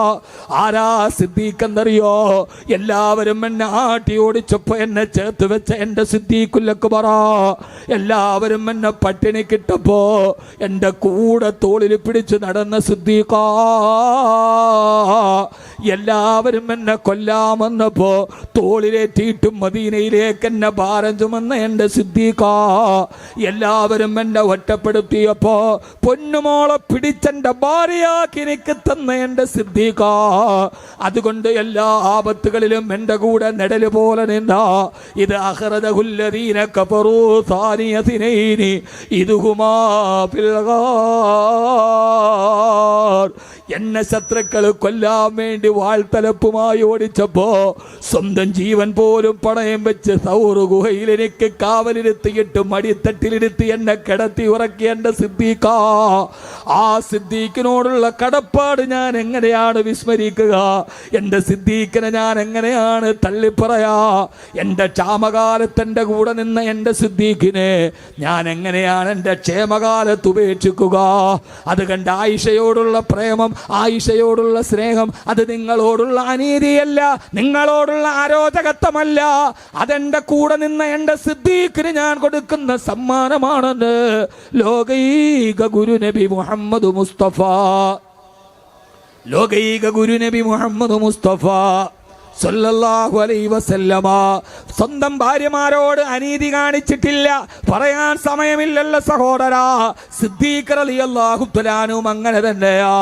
ആരാ സിദ്ദീഖ് എന്നറിയോ? എല്ലാവരും എന്നെ ആട്ടി ഓടിച്ചപ്പോ എന്നെ ചേർത്ത് വെച്ച എന്റെ സിദ്ദീഖുല്ലക്ക് പറ. എല്ലാവരും എന്നെ പട്ടിണി കിട്ടപ്പോ എന്റെ കൂടെ തോളിൽ പിടിച്ച് നടന്ന സിദ്ദീഖാ. എല്ലാവരും എന്നെ കൊല്ലാമെന്നപ്പോ തോളിലേറ്റിയിട്ടും മദീനയിലേക്ക് എന്നെ ഭാരം ചുമന്ന എന്റെ സിദ്ദീഖാ. എല്ലാവരും എന്നെ ഒറ്റപ്പെടുത്തിയപ്പോ പൊന്നുമോളെ പിടിച്ചെന്റെ ഭാര്യയാക്കി എനിക്ക് തന്ന എന്റെ സിദ്ദീഖാ. അതുകൊണ്ട് എല്ലാ ആപത്തുകളിലും എന്റെ കൂടെ നെടല് പോലെ നിന്ന ഇത് അഖറജഹുല്ലദീന കഫറൂ സാനിയതിനൈനി ഇദ്ഹുമാ ഫിൽ ഗാർ. എന്നെ ശത്രുക്കൾ കൊല്ലാൻ വേണ്ടി വാൾത്തലപ്പുമായി ഓടിച്ചപ്പോ സ്വന്തം ജീവൻ പോലും പണയം വെച്ച് സൗർ ഗുഹയിൽ എനിക്ക് കാവലിരുത്തിയിട്ട് മടിത്തട്ടിലിരുത്തി എന്നെ കിടത്തി ഉറക്കിയ എന്റെ സിദ്ദീഖാ. ആ സിദ്ദീഖിനോടുള്ള കടപ്പാട് ഞാൻ എങ്ങനെയാണ് വിസ്മരിക്കുക? എന്റെ സിദ്ദീഖിനെ ഞാൻ എങ്ങനെയാണ് തള്ളിപ്പറയാ? എന്റെ ക്ഷാമകാലത്ത് എന്റെ കൂടെ നിന്ന എന്റെ സിദ്ദീഖിനെ ഞാൻ എങ്ങനെയാണ് എന്റെ ക്ഷേമകാലത്ത് ഉപേക്ഷിക്കുക? അത് കണ്ട് ആയിഷയോടുള്ള പ്രേമം, ആയിഷയോടുള്ള സ്നേഹം അത് നിങ്ങളോടുള്ള അനീതിയല്ല, നിങ്ങളോടുള്ള അരോചകത്വമല്ല. അതെന്റെ കൂടെ നിന്ന എന്റെ സിദ്ദീഖിന് ഞാൻ കൊടുക്കുന്ന സമ്മാനമാണെന്ന് ലോകൈക ഗുരുനബി മുഹമ്മദ് മുസ്തഫ, ലോകൈക ഗുരുനബി മുഹമ്മദ് മുസ്തഫ സല്ലല്ലാഹു അലൈഹി വസല്ലമ സ്വന്തം ഭാര്യമാരോട് അനീതി കാണിച്ചിട്ടില്ല. പറയാൻ സമയമില്ലല്ലോ സഹോദരാ. സിദ്ദീഖ് റളിയല്ലാഹു തആല അൻഹു അങ്ങനെ തന്നെയാ.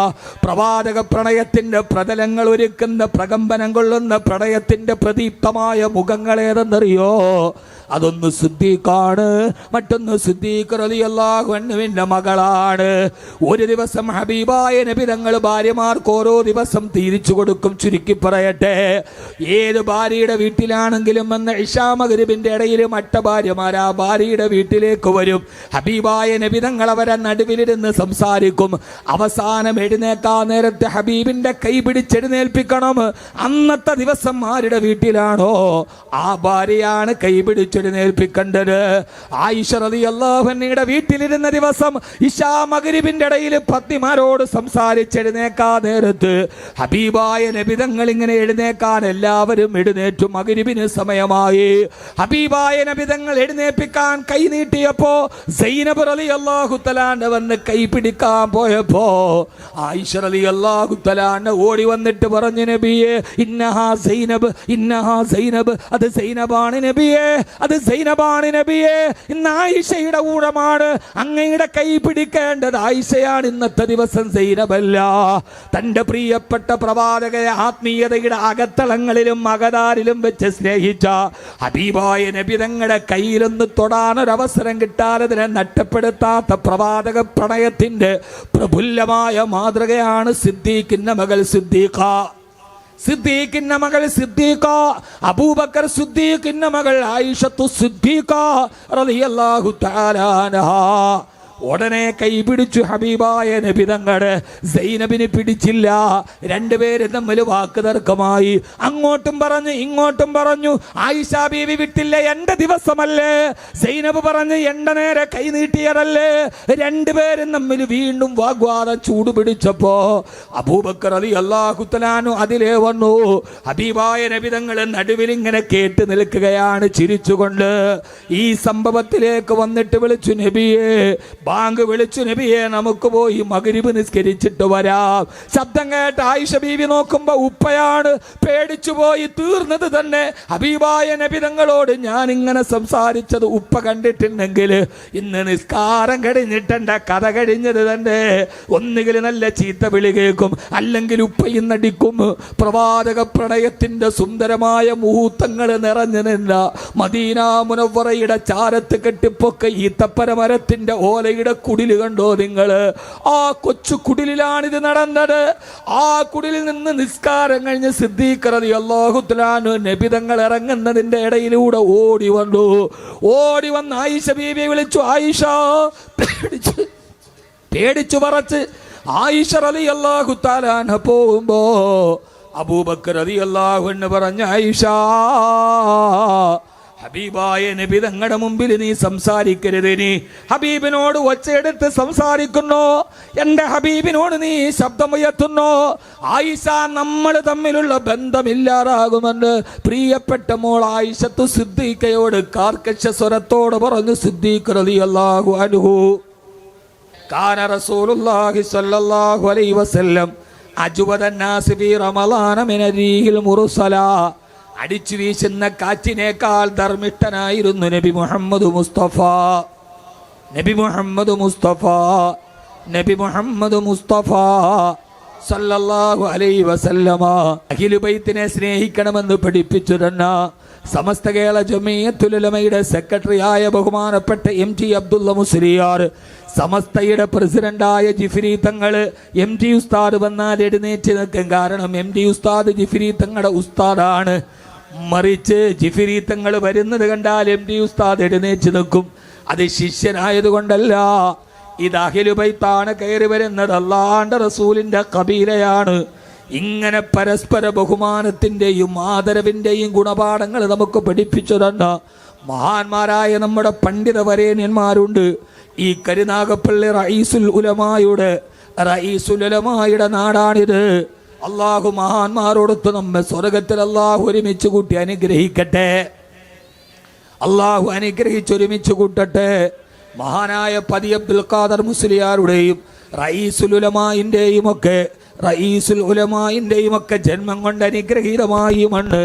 പ്രവാചക പ്രണയത്തിന്റെ പ്രതലങ്ങൾ ഒരുക്കുന്ന പ്രകമ്പനം കൊള്ളുന്ന പ്രണയത്തിന്റെ പ്രദീപ്തമായ മുഖങ്ങളേതെന്നറിയോ? അതൊന്ന് സിദ്ദീഖാണ്, മറ്റൊന്ന് സിദ്ദീഖ് റളിയല്ലാഹു അൻഹുവിന്റെ മകളാണ്. ഒരു ദിവസം ഹബീബായ നബി തങ്ങൾ ഭാര്യമാർക്ക് ഓരോ ദിവസം തിരിച്ചു കൊടുക്കും. ചുരുക്കി പറയട്ടെ, ഏത് ഭാര്യയുടെ വീട്ടിലാണെങ്കിലും എന്ന ഇശാ മഗ്രിബിന്റെ ഇടയിൽ മറ്റ ഭാര്യമാർ ആ ഭാര്യയുടെ വീട്ടിലേക്ക് വരും. ഹബീബായ നബി തങ്ങൾ അവരെ നടുവിലിരുന്ന് സംസാരിക്കും. അവസാനം എഴുന്നേക്കാൻ നേരത്തെ ഹബീബിന്റെ കൈ പിടിച്ചെഴുന്നേൽപ്പിക്കണം. അന്നത്തെ ദിവസം ആരുടെ വീട്ടിലാണോ ആ ഭാര്യയാണ് കൈ പിടിച്ചെഴുന്നേൽപ്പിക്കേണ്ടത്. ആയിഷ റളിയല്ലാഹു അൻഹയുടെ വീട്ടിലിരുന്ന ദിവസം ഇശാ മഗ്രിബിന്റെ ഇടയിൽ പത്നിമാരോട് സംസാരിച്ചെഴുന്നേക്കാൻ നേരത്ത് ഹബീബായ നബി തങ്ങൾ ഇങ്ങനെ എഴുന്നേക്കാൻ എല്ലാവരും എഴുന്നേറ്റു. മഗ്രിബിന് സമയമായി. ഹബീബായ നബി തങ്ങൾ എഴുന്നേൽപ്പിക്കാൻ കൈ നീട്ടിയപ്പോ സൈനബ് റളിയല്ലാഹു തആല വന്ന് കൈ പിടിക്കാൻ പോയപ്പോ ആയിഷ റളിയല്ലാഹു തആല ഓടി വന്നിട്ട് പറഞ്ഞു, നബിയേ ഇന്നഹാ സൈനബ്, ഇന്നഹാ സൈനബ്, അത് സൈനബാണ് നബിയേ, അത് സൈനബാണ് നബിയേ. ഇന്ന് ആയിഷയുടെ ഊഴമാണ്, അങ്ങയുടെ കൈ പിടിക്കേണ്ടത് ആയിഷയാണ്. ഇന്നത്തെ ദിവസം സൈനബല്ല. തന്റെ പ്രിയപ്പെട്ട പ്രവാചകരെ ആത്മീയതയുടെ അകത്തളങ്ങളിലും അകതാരിലും വെച്ച് സ്നേഹിച്ച ഹബീബായ നബി തങ്ങളുടെ കയ്യിലൊന്ന് തൊടാനൊരവസരം കിട്ടാതെ അതിനെ നഷ്ടപ്പെടുത്താത്ത പ്രവാചക പ്രണയത്തിന്റെ പ്രഫുല്ലമായ മാതൃകയാണ് സിദ്ദീഖിന്റെ മകൾ സിദ്ദീഖ. സിദ്ദീഖിന്റെ മകൾ സിദ്ദീഖ, അബൂബക്കർ സിദ്ദീഖിന്റെ മകൾ ആയിഷത്തു സിദ്ദീഖ റളിയല്ലാഹു തആല അൻഹാ. ഉടനെ കൈപിടിച്ചു ഹബീബായ നബി തങ്ങള്. സൈനബിന് പിടിച്ചില്ല. രണ്ടുപേരും തമ്മിൽ വാക്ക് തർക്കമായി. അങ്ങോട്ടും പറഞ്ഞു ഇങ്ങോട്ടും പറഞ്ഞു. ആയിഷ ബീവി വിട്ടില്ല, എന്റെ ദിവസമല്ലേ. സൈനബ് പറഞ്ഞു എന്റെ നേരെ കൈ നീട്ടിയതല്ലേ. രണ്ടുപേരും തമ്മിൽ വീണ്ടും വാഗ്വാദം ചൂടുപിടിച്ചപ്പോ അബൂബക്കർ റളിയല്ലാഹു തആല അതിലേ വന്നു. ഹബീബായ നബി തങ്ങള് നടുവിൽ ഇങ്ങനെ കേട്ട് നിൽക്കുകയാണ് ചിരിച്ചുകൊണ്ട്. ഈ സംഭവത്തിലേക്ക് വന്നിട്ട് വിളിച്ചു, നബിയേ ബാങ്ക് വിളിച്ചു, നബിയെ നമുക്ക് പോയി മഗ്രിബ് നിസ്കരിച്ചിട്ട് വരാം. ശബ്ദം കേട്ട് ആയിഷ ബീവി നോക്കുമ്പോ ഉപ്പയാണ്. പേടിച്ചു പോയി തീർന്നത് തന്നെ. ഹബീബായ നബി തങ്ങളോട് ഞാൻ ഇങ്ങനെ സംസാരിച്ചത് ഉപ്പ കണ്ടിട്ടുണ്ടെങ്കിൽ ഇന്ന് നിസ്കാരം കഴിഞ്ഞിട്ടെന്റെ കഥ കഴിഞ്ഞത് തന്നെ. ഒന്നുകിൽ നല്ല ചീത്ത വിളി കേൾക്കും, അല്ലെങ്കിൽ ഉപ്പ ഇന്നടിക്കും. പ്രവാചക പ്രണയത്തിന്റെ സുന്ദരമായ മുഹൂർത്തങ്ങൾ നിറഞ്ഞു നിന്ന മദീന മുനവ്വറയുടെ ചാരത്ത് കെട്ടിപ്പൊക്ക ഈത്തപ്പന മരത്തിന്റെ ഓലയുടെ കുടില് കണ്ടോ നിങ്ങൾ? ആ കൊച്ചു കുടിലാണിത് നടന്നത്. ആ കുടിലിൽ നിന്ന് നിസ്കാരം കഴിഞ്ഞ് സിദ്ദീഖ് റളിയല്ലാഹു തആല നബി തങ്ങൾ ഇറങ്ങുന്നതിന്റെ ഇടയിലൂടെ ഓടി വന്ന് ആയിഷ ബീവിയെ വിളിച്ചു. ആയിഷ പേടിച്ചു പറച്ച് ആയിഷ റളിയല്ലാഹു തആല പോകുമ്പോ അബൂബക്കർ റളിയല്ലാഹു അൻഹു പറഞ്ഞു, ആയിഷ, ഹബീബായ നബി തങ്ങളുടെ മുമ്പിൽ നീ സംസാരിക്കരുത്. നീ ഹബീബിനോട് ഒച്ചയെടുത്ത് സംസാരിക്കുന്നു, എന്റെ ഹബീബിനോട് നീ ശബ്ദമുയർത്തുന്നു. ആയിഷ, നമ്മൾ തമ്മിലുള്ള ബന്ധമില്ലാതാകുമെന്ന് പ്രിയപ്പെട്ട മോൾ ആയിഷത്തു സിദ്ദീഖയോട് കാർക്കശ സ്വരത്തോട് പറഞ്ഞു. സിദ്ദീഖ് റളിയല്ലാഹു അൻഹു, കാന റസൂലുള്ളാഹി സ്വല്ലല്ലാഹു അലൈഹി വസല്ലം അജ്വദന്നാസ് ഫീ റമളാന മിന റീഹിൽ മുർസല. അടിച്ചു വീശുന്ന കാറ്റിനേക്കാൾ ധർമ്മിഷ്ഠനായിരുന്നു നബി മുഹമ്മദ് മുസ്തഫ. നബി മുഹമ്മദ് മുസ്തഫ നബി മുഹമ്മദ് മുസ്തഫ സല്ലല്ലാഹു അലൈഹി വസല്ലമ അഖിലു ബൈത്തിനെ സ്നേഹിക്കണമെന്ന് പഠിപ്പിച്ചു തന്ന സമസ്ത കേരള ജമിയത്തുൽ ഉലമയുടെ സെക്രട്ടറിയായ ബഹുമാനപ്പെട്ട MT അബ്ദുള്ള മുസ്ലിയാർ, സമസ്തയുടെ പ്രസിഡന്റായ ജിഫ്രി തങ്ങൾ, MT ഉസ്താദ് വന്നാൽ എഴുന്നേറ്റ് നിൽക്കും. കാരണം MT ഉസ്താദ് ജിഫ്രി തങ്ങളുടെ ഉസ്താദാണ്. മറിച്ച് ജിഫ്രി തങ്ങൾ വരുന്നത് കണ്ടാൽ MT ഉസ്താദ് എഴുന്നേറ്റ് നിൽക്കും. അത് ശിഷ്യനായതുകൊണ്ടല്ല. ഇത് അഹ്ലു ബൈത്താണ് കയറി വരുന്നത്. അല്ലാഹുവിന്റെ റസൂലിന്റെ ഖബീലയാണ്. ഇങ്ങനെ പരസ്പര ബഹുമാനത്തിന്റെയും ആദരവിന്റെയും ഗുണപാഠങ്ങൾ നമുക്ക് പഠിപ്പിച്ചു തന്ന മഹാന്മാരായ നമ്മുടെ പണ്ഡിത വരേണ്യന്മാരുണ്ട്. ഈ കരുനാഗപ്പള്ളി റഈസുൽ ഉലമായുടെ നാടാണിത്. അള്ളാഹു മഹാന്മാരോടൊത്ത് നമ്മെ സ്വർഗത്തിൽ അള്ളാഹു ഒരുമിച്ച് കൂട്ടി അനുഗ്രഹിക്കട്ടെ. അള്ളാഹു അനുഗ്രഹിച്ചൊരുമിച്ച് കൂട്ടട്ടെ. മഹാനായ പതി അബ്ദുൽ ഖാദർ മുസ്ലിയാരുടെയും റഈസുൽ ഉലമാഇന്റെയും ഒക്കെ ജന്മം കൊണ്ട് അനുഗ്രഹീതമായി മണ്ണ്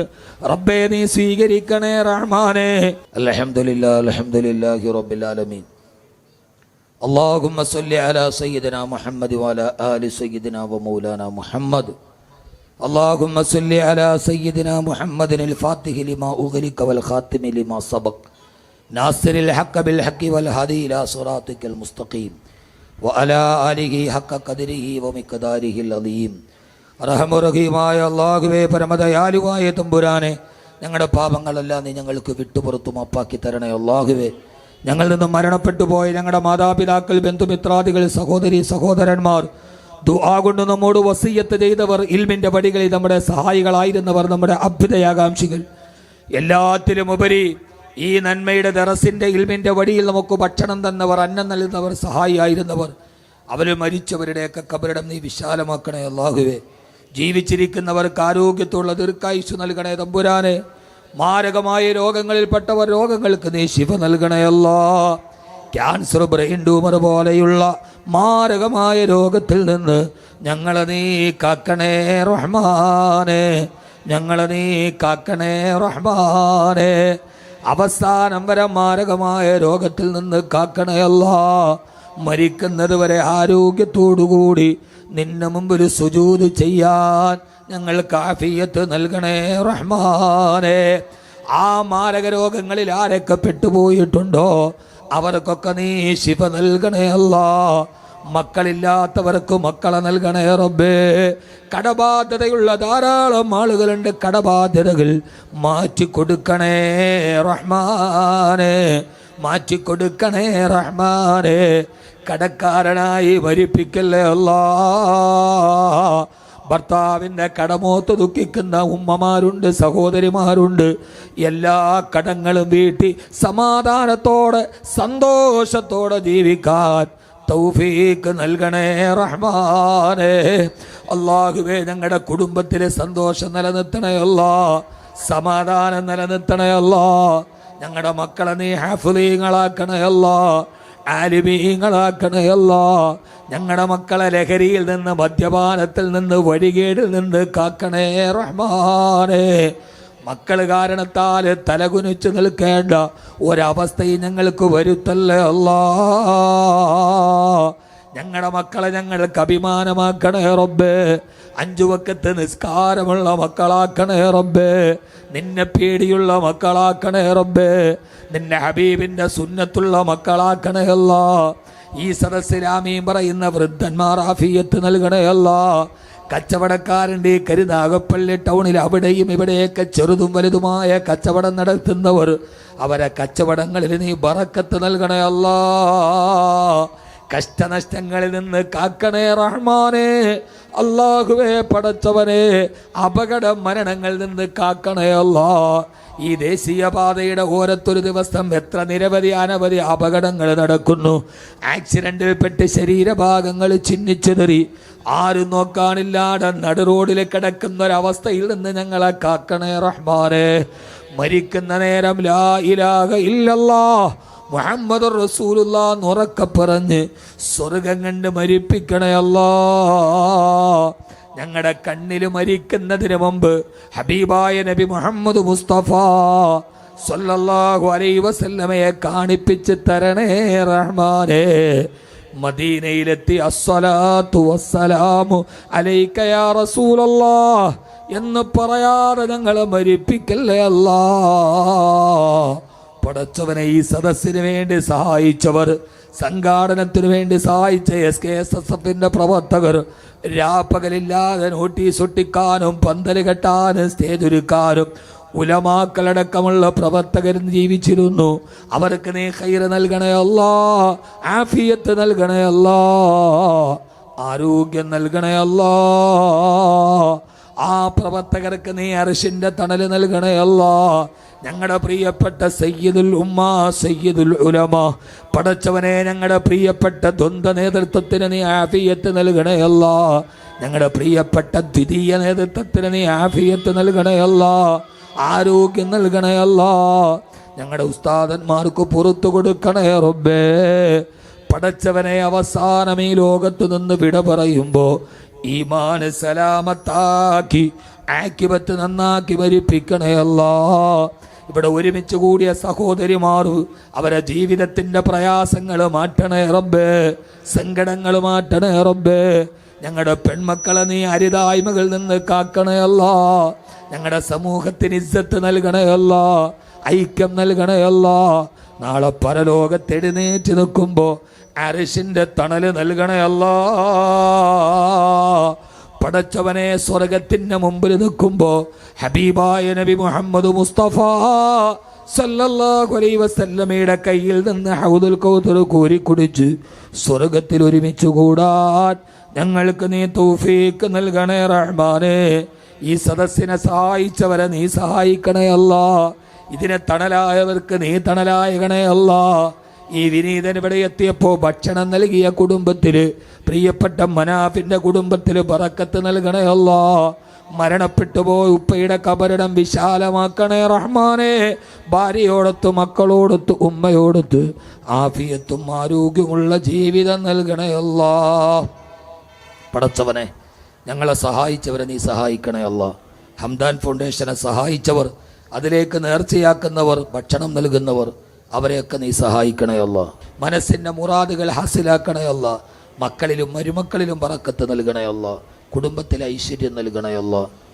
റബ്ബേ നീ സ്വീകരിക്കണേ റഹ്മാനേ. അൽഹംദുലില്ലാഹി റബ്ബിൽ ആലമീൻ. اللهم صل على سيدنا محمد وعلى آل سيدنا ومولانا محمد. اللهم صل على سيدنا محمد الفاتح لما أغلق والخاتم لما سبق ناصر الحق بالحق والهادي إلى صراطك المستقيم وعلى آله حق قدره ومقداره العظيم. റഹ്മാനായ അല്ലാഹുവേ, പരമദയാലുവായ തമ്പുരാനെ, ഞങ്ങളുടെ പാപങ്ങളെല്ലാം നീ ഞങ്ങൾക്ക് വിട്ടുപുറത്തു മാപ്പാക്കി തരണേ. അല്ലാഹുവേ, ഞങ്ങളിൽ നിന്നും മരണപ്പെട്ടു പോയ ഞങ്ങളുടെ മാതാപിതാക്കൾ, ബന്ധുമിത്രാദികൾ, സഹോദരി സഹോദരന്മാർ, ദുആ കൊണ്ട് നമ്മോട് വസിയ്യത്ത് ചെയ്തവർ, ഇൽമിന്റെ പടികളിൽ നമ്മുടെ സഹായികളായിരുന്നവർ, നമ്മുടെ അഭ്യുദയാകാംക്ഷികൾ, എല്ലാത്തിലും ഉപരി ഈ നന്മയുടെ ദറസിന്റെ ഇൽമിന്റെ വടിയിൽ നമുക്ക് ഭക്ഷണം തന്നവർ, അന്നം നൽകുന്നവർ, സഹായിയായിരുന്നവർ, അവർ മരിച്ചവരുടെയൊക്കെ കബറിടം നീ വിശാലമാക്കണേ. അല്ലാഹുവേ, ജീവിച്ചിരിക്കുന്നവർക്ക് ആരോഗ്യത്തുള്ള ദീർഘായുസ്സ് നൽകണേ തമ്പുരാനെ. മാരകമായ രോഗങ്ങളിൽപ്പെട്ടവർ, രോഗങ്ങൾക്ക് നീ ശിഫ നൽകണയല്ല. ക്യാൻസർ, ബ്രെയിൻ ട്യൂമർ പോലെയുള്ള മാരകമായ രോഗത്തിൽ നിന്ന് ഞങ്ങളെ നീ കാക്കണേ റഹ്മാനെ. ഞങ്ങളെ നീ കാക്കണേ റഹ്മാനെ. അവസാനം വരെ മാരകമായ രോഗത്തിൽ നിന്ന് കാക്കണയല്ല. മരിക്കുന്നത് വരെ ആരോഗ്യത്തോടുകൂടി നിന്നെ മുമ്പിൽ സുജൂദ് ചെയ്യാൻ ഞങ്ങൾക്ക് ആഫിയത്ത് നൽകണേ റഹ്മാനെ. ആ മാരക രോഗങ്ങളിൽ ആരൊക്കെ പെട്ടുപോയിട്ടുണ്ടോ അവർക്കൊക്കെ നീ ശിഫ നൽകണേ അല്ലാ. മക്കളില്ലാത്തവർക്ക് മക്കളെ നൽകണേ റബ്ബേ. കടബാധ്യതയുള്ള ധാരാളം ആളുകളുണ്ട്, കടബാധ്യതകൾ മാറ്റിക്കൊടുക്കണേ റഹ്മാനെ. മാറ്റിക്കൊടുക്കണേ റഹ്മാനെ. കടക്കാരനായി മരിപ്പിക്കല്ലേ അല്ലാ. ഭർത്താവിൻ്റെ കടമോത്ത് ദുഃഖിക്കുന്ന ഉമ്മമാരുണ്ട്, സഹോദരിമാരുണ്ട്. എല്ലാ കടങ്ങളും വീട്ടി സമാധാനത്തോടെ സന്തോഷത്തോടെ ജീവിക്കാൻ തൗഫീഖ് നൽകണേ റഹ്മാനെ. അല്ലാഹുവേ, ഞങ്ങളുടെ കുടുംബത്തിലെ സന്തോഷം നിലനിർത്തണയല്ല, സമാധാനം നിലനിർത്തണയല്ല. ഞങ്ങളുടെ മക്കളെ നീ ഹാഫിളീങ്ങളാക്കണയല്ല. ആലിമീങ്ങളാക്കണേ അല്ലാ. ഞങ്ങളുടെ മക്കളെ ലഹരിയിൽ നിന്ന്, മദ്യപാനത്തിൽ നിന്ന്, വഴികേടിൽ നിന്ന് കാക്കണേ റഹ്മാനേ. മക്കൾ കാരണത്താൽ തലകുനിച്ച് നിൽക്കേണ്ട ഒരവസ്ഥയും ഞങ്ങൾക്ക് വരുത്തല്ലേ അല്ലാ. ഞങ്ങളുടെ മക്കളെ ഞങ്ങൾക്ക് അഭിമാനമാക്കണേ റബ്ബേ. 5 വക്കത്ത് നിസ്കാരമുള്ള മക്കളാക്കണേ റബ്ബേ. നിന്നെ പേടിയുള്ള മക്കളാക്കണേ റബ്ബേ. നിന്റെ ഹബീബിന്റെ സുന്നത്തുള്ള മക്കളാക്കണേ അല്ലാ. ഈ സദസ്സിൽ ആമീൻ പറയുന്ന വൃദ്ധന്മാർ ആഫിയത്ത് നൽകണേ അല്ലാ. കച്ചവടക്കാരൻ്റെ കരുനാഗപ്പള്ളി ടൗണിൽ അവിടെയും ഇവിടെയൊക്കെ ചെറുതും വലുതുമായ കച്ചവടം നടത്തുന്നവർ, അവരെ കച്ചവടങ്ങളിൽ നീ ബറക്കത്ത് നൽകണേ അല്ലാ. കഷ്ടനഷ്ടങ്ങളിൽ നിന്ന് കാക്കണേ റഹ്മാനേ. അല്ലാഹുവേ പടച്ചവനെ, അപകട മരണങ്ങളിൽ നിന്ന് കാക്കണേ അല്ലാ. ഈ ദേശീയപാതയുടെ ഓരത്തൊരു ദിവസം എത്ര നിരവധി അനവധി അപകടങ്ങൾ നടക്കുന്നു. ആക്സിഡന്റിൽ പെട്ട് ശരീരഭാഗങ്ങൾ ചിന്നിച്ചെതറി ആരും നോക്കാനില്ലാതെ നടു റോഡിൽ കിടക്കുന്ന ഒരവസ്ഥയിൽ നിന്ന് ഞങ്ങളെ കാക്കണേ റഹ്മാനേ. മരിക്കുന്ന നേരം ലാ ഇലാഹ ഇല്ലല്ലാഹ് മുഹമ്മദുർ റസൂലുള്ളാഹ് ഉറക്കെ പറഞ്ഞ് സ്വർഗം കണ്ട് മരിപ്പിക്കണേ അല്ലാ. ഞങ്ങളുടെ കണ്ണിൽ മരിക്കുന്നതിന് മുമ്പ് ഹബീബായ നബി മുഹമ്മദ് മുസ്തഫ സല്ലല്ലാഹു അലൈഹി വസല്ലമയെ കാണിപ്പിച്ച് തരണേ റഹ്മാനേ. മദീനയിലെത്തി അസ്സലാത്തു വസ്സലാമു അലൈക യാ റസൂലല്ലാഹ് എന്ന് പറയാതെ ഞങ്ങളെ മരിപ്പിക്കല്ലേ അല്ലാ. പടച്ചവനെ, ഈ സദസ്സിന് വേണ്ടി സഹായിച്ചവർ, സംഘാടനത്തിനു വേണ്ടി സഹായിച്ച SKSSFന്റെ പ്രവർത്തകർ, രാപ്പകലില്ലാതെ നോട്ടീസ് ഒട്ടിക്കാനും പന്തല് കെട്ടാനും സ്റ്റേജ് ഒരുക്കാനും ഉലമാക്കളടക്കമുള്ള പ്രവർത്തകരും ജീവിച്ചിരുന്നു. അവർക്ക് നീ ഖൈർ നൽകണേ അല്ലാ, ആഫിയത്ത് നൽകണേ അല്ലാ, ആരോഗ്യം നൽകണേ അല്ലാ. ആ പ്രവർത്തകർക്ക് നീ അർശിന്റെ തണൽ നൽകണേ അല്ലാ. ഞങ്ങളുടെ പ്രിയപ്പെട്ട സയ്യിദുൽ ഉമ്മ, സയ്യിദുൽ ഉലമ, പടച്ചവനെ, ഞങ്ങളുടെ പ്രിയപ്പെട്ട ദ്വന്ദ്വ നേതൃത്വത്തിന് നീ ആഫിയത്ത് നൽകണേ അല്ലാ. ഞങ്ങളുടെ പ്രിയപ്പെട്ട ദ്വിതീയ നേതൃത്വത്തിന് നീ ആഫിയത്ത് നൽകണേ അല്ലാ, ആരോഗ്യം നൽകണേ അല്ലാ. ഞങ്ങളുടെ ഉസ്താദന്മാർക്ക് പുറത്തു കൊടുക്കണേ റബ്ബേ. പടച്ചവനെ, അവസാനം ഈ ലോകത്തു നിന്ന് വിട പറയുമ്പോ ഈമാൻ സലാമത്താക്കി ആക്കിബത്ത് നന്നാക്കി മരിപ്പിക്കണേ അല്ലാ. ഇവിടെ ഒരുമിച്ച് കൂടിയ സഹോദരിമാർ, അവരെ ജീവിതത്തിന്റെ പ്രയാസങ്ങൾ മാറ്റണേ റബ്ബേ, സങ്കടങ്ങൾ മാറ്റണേ റബ്ബേ. ഞങ്ങളുടെ പെൺമക്കളെ നീ അരുതായ്മകളിൽ നിന്ന് കാക്കണേ അല്ലാ. ഞങ്ങളുടെ സമൂഹത്തിന് ഇസ്സത്ത് നൽകണേ അല്ലാ, ഐക്യം നൽകണേ അല്ലാ. നാളെ പരലോകത്ത് എഴുന്നേറ്റ് നിൽക്കുമ്പോ അർശിന്റെ തണല് നൽകണേ അല്ലാ. പടച്ചവനെ, സ്വർഗത്തിന്റെ മുമ്പിൽ നിൽക്കുമ്പോ ഹബീബായ നബി മുഹമ്മദ് മുസ്തഫ സല്ലല്ലാഹു അലൈഹി വസല്ലമയുടെ കയ്യിൽ നിന്ന് ഹൗദുൽ കൗസർ കോരി കുടിച്ച് സ്വർഗത്തിൽ ഒരുമിച്ച് കൂടാൻ ഞങ്ങൾക്ക് നീ തൗഫീഖ് നൽകണേ റഹ്മാനേ. ഈ സദസ്സിനെ സഹായിച്ചവരെ നീ സഹായിക്കണേ അല്ലാ. ഇതിനെ തണലായവർക്ക് നീ തണലായകണേ അല്ലാ. ഈ വിനീതൻ ഇവിടെ എത്തിയപ്പോ ഭക്ഷണം നൽകിയ കുടുംബത്തില്, പ്രിയപ്പെട്ട മനാഫിന്റെ കുടുംബത്തില് ബറക്കത്ത് നൽകണേ അല്ലാ. മരണപ്പെട്ടു പോയ ഉപ്പയുടെ കബറിടം വിശാലമാക്കണേ റഹ്മാനേ. ഭാര്യയോടൊത്ത്, മക്കളോടൊത്ത്, ഉമ്മയോടൊത്ത് ആഫിയത്തും ആരോഗ്യമുള്ള ജീവിതം നൽകണേ അല്ലാ. പടച്ചവനെ, ഞങ്ങളെ സഹായിച്ചവരെ നീ സഹായിക്കണേ അല്ലാ. ഹംദാൻ ഫൗണ്ടേഷനെ സഹായിച്ചവർ, അതിലേക്ക് നേർച്ചയാക്കുന്നവർ, ഭക്ഷണം നൽകുന്നവർ, അവരെയൊക്കെ നീ സഹായിക്കണേ അല്ലാ. മനസ്സിൻ്റെ മുറാദുകൾ ഹാസിലാക്കണേ അല്ലാ. മക്കളിലും മരുമക്കളിലും ബറക്കത്ത് നൽകണേ അല്ലാ. കുടുംബത്തിൽ ഐശ്വര്യം നൽകണേ അല്ലാ.